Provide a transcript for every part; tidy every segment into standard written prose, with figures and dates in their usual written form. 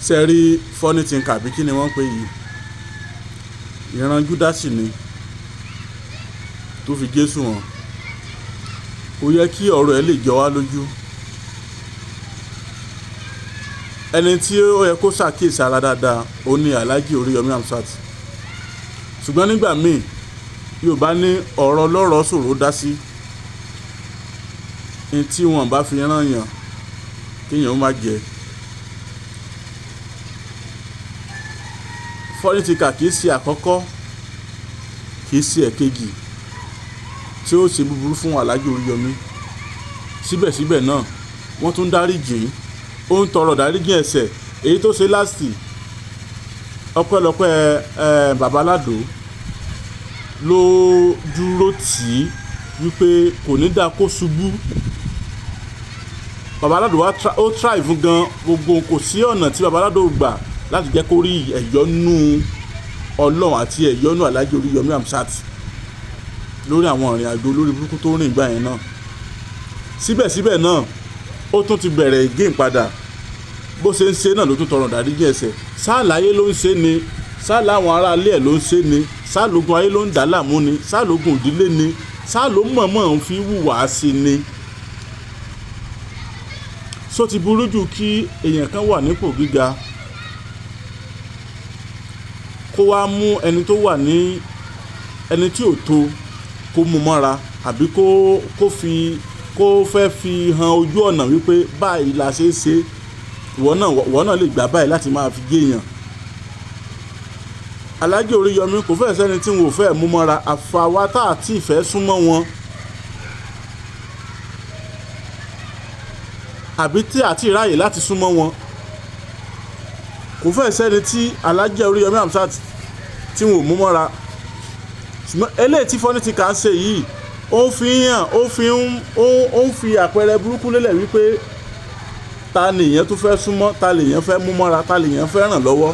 sẹ́rí funny thing kàbí kí ni wọ́n pè yìí ìran Júdásì ni tó fi Jésù hàn ó yẹ kí ọ̀rọ̀ ẹ lè jọ wá lójú ẹni tí ó yẹ kó ṣàkíyèsí ara dáadáa ó ní Alhaji Oríyọmí Hamzat ṣùgbọ́n nígbà míì Yorùbá ní ọ̀rọ̀ lọ́rọ̀ ṣòro dá sí ní tí wọ́n bá fi rán yàn kéèyàn ó má jẹ fọ́nìtìkà kìí ṣe àkọ́kọ́ kìí ṣe ẹ̀kejì tí ó ṣe búburú fún Alhaji Oríyọmí síbẹ̀síbẹ̀ náà wọ́n tún dáríjì ó ń tọrọ dáríjì ẹ̀ṣẹ̀ èyí tó ṣe láti ọpẹ́lọpẹ́ Babaládò ló dúró tì í wípé kò ní dáa kó ṣubú Babaládò ó try fún gan gbogbo kò sí ọ̀nà tí Babaládò gbà láti jẹ́ kó rí ẹ̀yọ́nú Ọlọ́run àti ẹ̀yọ́nú Alhaji Oríyọmí Hamzat lórí àwọn ìrìn àjò lórí burúkú tó rìn gbà yẹn náà síbẹ̀síbẹ̀ náà ó tún ti bẹ̀rẹ̀ again padà bó ṣe ń ṣe náà ló tún tọrọ dáríjì ẹ̀ṣẹ̀ sáàláyé ló ń ṣe ni sáàlá àwọn ará ilé ẹ̀ ló ń ṣe ni sáàlógún ayé ló ń dà láàmú ni sáàlógún ìdílé ni sáàló mọ̀ọ́mọ̀ ń fi wùwà sí ni só ti burú jù kí èèyàn kan wà nípò gíga kó wá mú ẹni tó wà ní ẹni tí ò tó kó mú mọ́ra àbí kó fẹ́ fi hàn ojú ọ̀nà wípé báyìí la ṣe é ṣe ìwọ náà lè gbà báyìí láti máa fi géèyàn Alhaji Oríyọmí kò fẹ́ sẹ́ni tí wọn ò fẹ́ mú mọ́ra àfàwá tá àti ìfẹ́ súnmọ́ wọn àbí tí àti ìráyè láti súnmọ́ wọn kò fẹ́ sẹ́ni tí Alhaji Oríyọmí Hamzat tí wọn ò mú mọ́ra ṣùgbọ́n eléyìí tí fọ́nìtìkà ń ṣe yìí ó ń fi àpẹẹrẹ burúkú lélẹ̀ wípé ta nìyẹn tó fẹ́ súnmọ́ ta lèyẹn fẹ́ mú mọ́ra ta lèyẹn fẹ́ ràn lọ́wọ́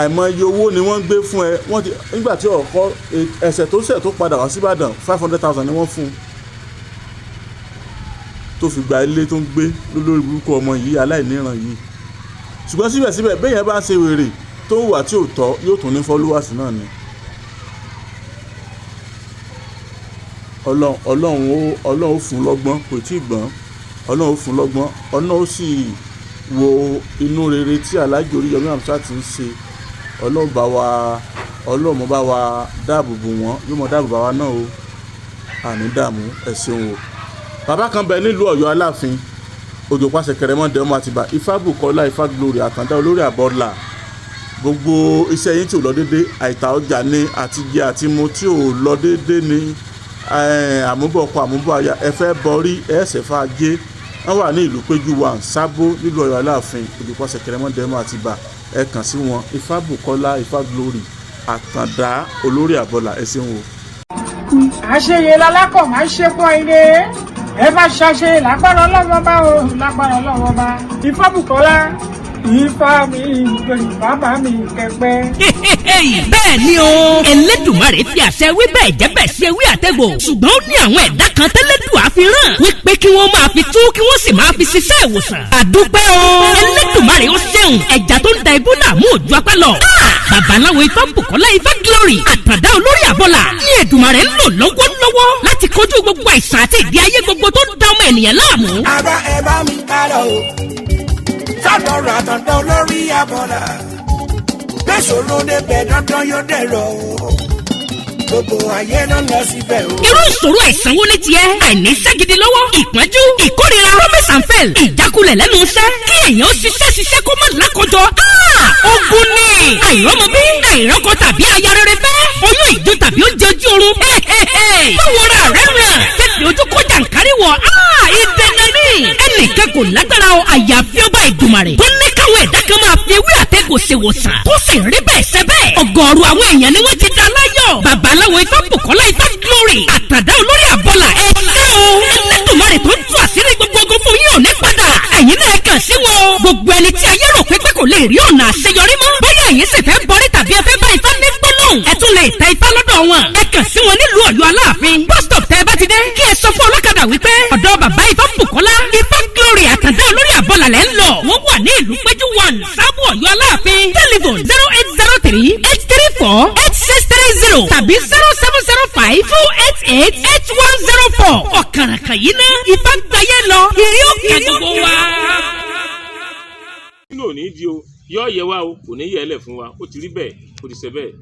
àìmọye owó ni wọ́n gbé fún ẹ nígbà tí ọ̀kọ́ ẹ̀ṣẹ̀ tó ṣẹ̀ tó padà wá sí Ìbàdàn 500,000 ni wọ́n fún tó fi gba ilé tó ń gbé lórí burúkú ọmọ yìí aláìníran yìí ṣùgbọ́n síbẹ̀síbẹ̀ béèyàn bá ń ṣe wèrè tó ń wà tí ò tọ́ yóò tún ní followers náà ni Ọlọ́run ó fún lọ́gbọ́n kò tí ì gbọ́n Ọlọ́run ó fún lọ́gbọ́n Ọlọ́run ó sì wo inú rere tí Alhaji Oríyọmí Hamzat ń ṣe Ọlọ́run bá wa dáàbò bò wọ́n yóò mọ dáàbò bá wa náà o àní dààmú ẹ ṣeun o. Bàbá kan bẹ nílùú Ọ̀yọ́ Aláàfin Òjò pàṣẹ kẹrẹmọdé ọmọ Àtìbà Ifábùkọ́lá Ifá Glory Àtàndá olórí àbọ̀là gbogbo iṣẹ́ yín tí ò lọ déédé àìtà ọjà ní àtijẹ àti mu tí ò lọ déédé ní àmúbọ̀ ọkọ̀ àmúbọ̀ aya ẹ fẹ́ bọrí ẹ̀ẹ́sẹ̀ fàájé wọ́n wà ní ìlú Péjú 1 Sábó nílùú Ọ̀yọ́ Aláàfin Òjò pàṣẹ kẹrẹmọdé ọmọ Àtìbà ẹ kàn sí wọn Ifábùkọ́lá Ifá Glory Àtàndá olórí àbọ̀là ẹ ṣeun o. àṣeyẹ lálákọ̀ máa ń ṣe fún ilé ẹ bá ṣàṣe lágbára Ọlọ́run bá o lágbára Ọlọ́run bá Ifábùkọ́lá Ifá mi bàbá mi kẹpẹ. bẹ́ẹ̀ ni o Ẹlẹ́dùmarè fi àṣẹ wí bẹ́ẹ̀ jẹ́ bẹ́ẹ̀ ṣe wí àtẹ̀gbò ṣùgbọ́n ó ní àwọn ẹ̀dá kan tẹ́lẹ́dùà fi rán wípé kí wọ́n máa fi tú kí wọ́n sì máa fi ṣiṣẹ́ ìwòsàn. àdúpẹ́ o Ẹlẹ́dùmarè ó ṣeun ẹja tó ń da ibú dààmú òjò apá lọ. babaláwo Ifábùkọ́lá Ifá Glory Àtàndá olórí àbọ̀là ní Èdùmarè ń lò lọ́wọ́lọ́wọ́ láti kojú gbogbo àìsàn àti ìdí ayé gbogbo tó ń da ọmọ ènìyàn láàmú. àbá ẹ bá mi kálọ o sádọ̀rọ̀ Àtàndá olórí àbọ̀là gbèsòrò débẹ̀ dandan yóò dẹ̀rọ̀ o gbogbo ayé ló lọ síbẹ̀ o. irú ìṣòro àìsàn wo ni tiẹ̀ àìní iṣẹ́ gidi lọ́wọ́ ìpọ́njú ìkórira promise and fail ìjákulẹ̀ lẹ́nu iṣẹ́ kí èèyàn ṣiṣẹ́ kó má lákòjọ. ogun ni àìrọ́mọbí àìrọ́kọ tàbí aya rere fẹ́ oyún ìjó tàbí oúnjẹ ojú oorun. báwo ra rẹ̀ ràn fífi ojú kó jàǹkárí wọ̀ ìdènà ní ẹnìkan kò lágbára o àyàfi ọba Ìdùmarè tó ní káwọn ẹ̀dá kan máa fi ewé àtẹ̀gùn ṣèwòsàn tó sì rí bẹ́ẹ̀ ṣe bẹ́ẹ̀ ọ̀gọ̀ọ̀rọ̀ àwọn èèyàn ni wọ́n ti dá láyọ̀ babaláwo Ifábùkọ́lá Ifá Glory Àtàndá olórí àbọ̀là ẹ ṣé o Ẹlẹ́dùmarè tó ń tú àṣírí gbogbo ogun fún yín ò ní padà ẹ̀yin náà kàn sí wọn o gbogbo ẹni tí ayé rò pé kò lè rí ọ̀nà àṣeyọrí mọ́ bóyá ẹ̀yin sì fẹ́ bọrí tàbí ẹ fẹ́ bá Ifá ní gbólóhùn ẹ tún lè ta Ifá lọ́dọ̀ wọn ẹ kàn sí wọn nílùú Ọ̀yọ́ Aláàfin bus stop tẹ́ ẹ bá ti dé kí ẹ sọ fún ọlọ́kadà wípé ọ̀dọ̀ bàbá Ifábùkọ́lá Ifá Glory Àtàndá olórí àbọ̀là lẹ́ ń lọ wọ́n wà ní ìlú péjú 1 sábò ọ̀yọ́ aláàfin telephone 0803-834-8630 tàbí 0705-288-8104 ọ̀kàràkàn yìí ná ìfà gbáyé lọ ìrí òkè gbogbo wa. nínú òní di o yọ ọ yẹ wa o kò ní yẹ ẹ lẹ fún wa ó ti rí bẹ́ẹ̀ ó ti ṣe bẹ́ẹ̀.